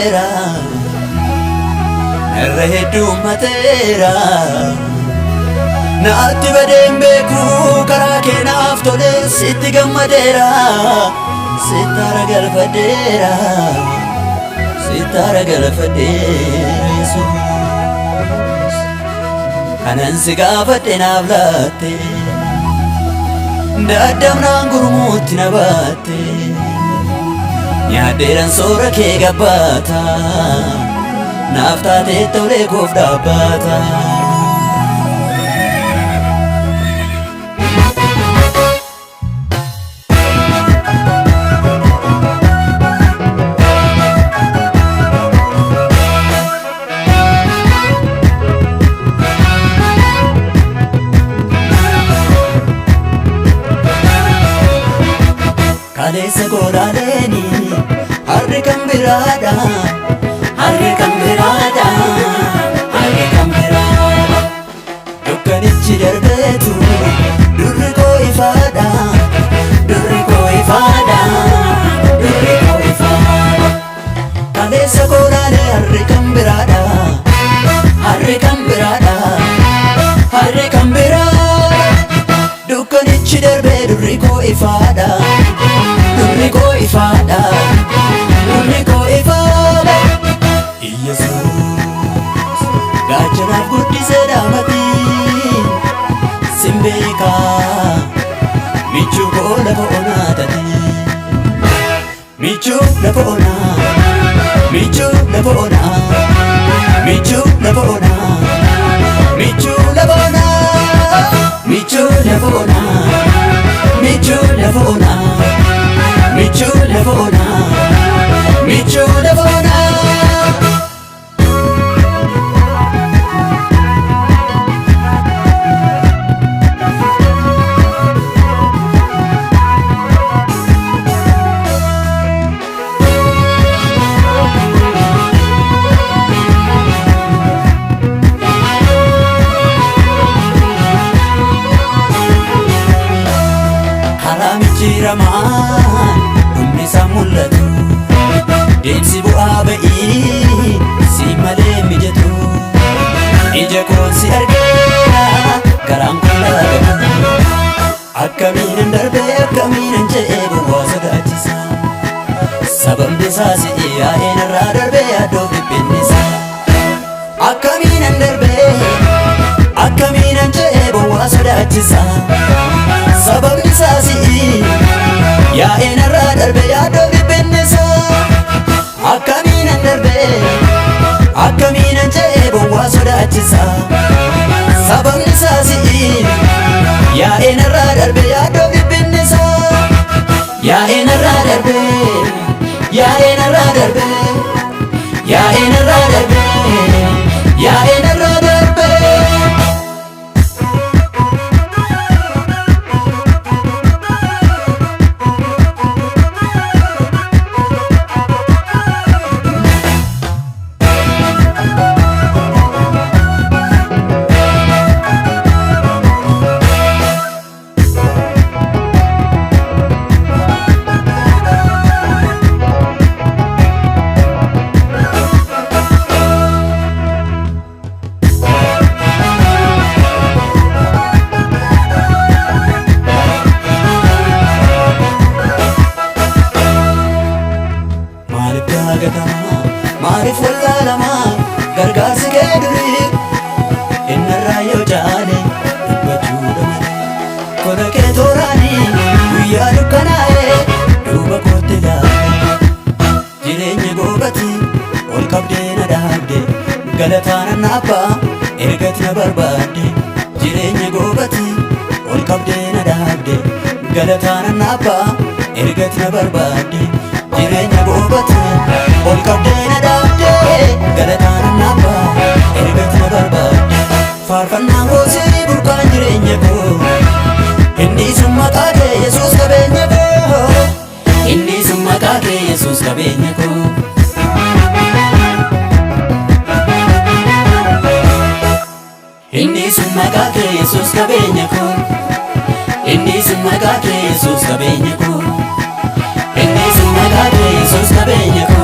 dhufeera narra heddummateera naatti badeen beeku karaa keenaaf tole sitti gammadeera sittara galfadheera sittara galfadheera Yesuus kanan si gaafadhe naaf laatte daddamnaan gurmuutti na baatte nyaadheeran soora kee gabbaata naaf taatee tolee koof dhaabbaata. Kaleessa koolaaleni harri kan biraadha harri kan biraadha harri kan biraadha dukkanichi darbeetu durri koo ifaadha durri koo ifaadha durri koo ifaadha kaleessa koolaalee harri kan biraadha harri kan biraadha harri kan biraadha dukkanichi darbee durri koo ifaadha durri koo ifaadha durri koo ifaadha Yesuus gaachanaaf guddisee dhaabate sin beeka michuu koo lafa onaa taate michuu lafa onaa michuu lafa onaa michuu lafa onaa michuu lafa onaa michuu lafa onaa michuu lafa onaa michuu lafa onaa michuu lafa onaa. Haala mijjiiramaan dhumni isaa mul'atu deemsi bu'aa ba'ii si malee mijatu ija koon si argeera garaan koo laagatu akkamiinan darbee akkamiinan je'ee bu'aa sodaachisa sababni isaa si'i yaa'een irraa darbee yaadoo dhiphinni isaa akkamiinan darbee akkamiinan je'ee bu'aa sodaachisa sababni isaa si'i yaa'een irraa darbee yaadoo dhiphinni isaa akkamiinan darbee akkamiinan je'ee bu'aa sodaachisa sababni isaa si'i yaa'een irraa darbee yaadoo dhiphinni isaa yaa'een irraa darbee yaa'een irraa darbee yaa'een irraa darbee yaa'een irraa darbee. Maaliif wallaalamaa gargaarsi kee durii innarraa yoo jaale dubbachuudha malee tola kee tooraanii guyyaa dukkanaa'ee duuba kootti laale jireenya goobati ol qabdee na dhaabde galataan na abbaa ergati na barbaadde jireenya goobati ol qabdee na dhaabde galataan na abbaa ergati na barbaadde jireenya goobati ol qabdee na dhaabde galataan na abbaa ergati na barbaadde faarfannaan goosii burqaan jireenya koo inni sun maqaa kee Yesuus qabeenya koo inni sun maqaa kee Yesuus qabeenya koo. Inni sun maqaa kee Yesuus qabeenya koo inni sun maqaa kee Yesuus qabeenya koo inni sun maqaa kee Yesuus qabeenya koo.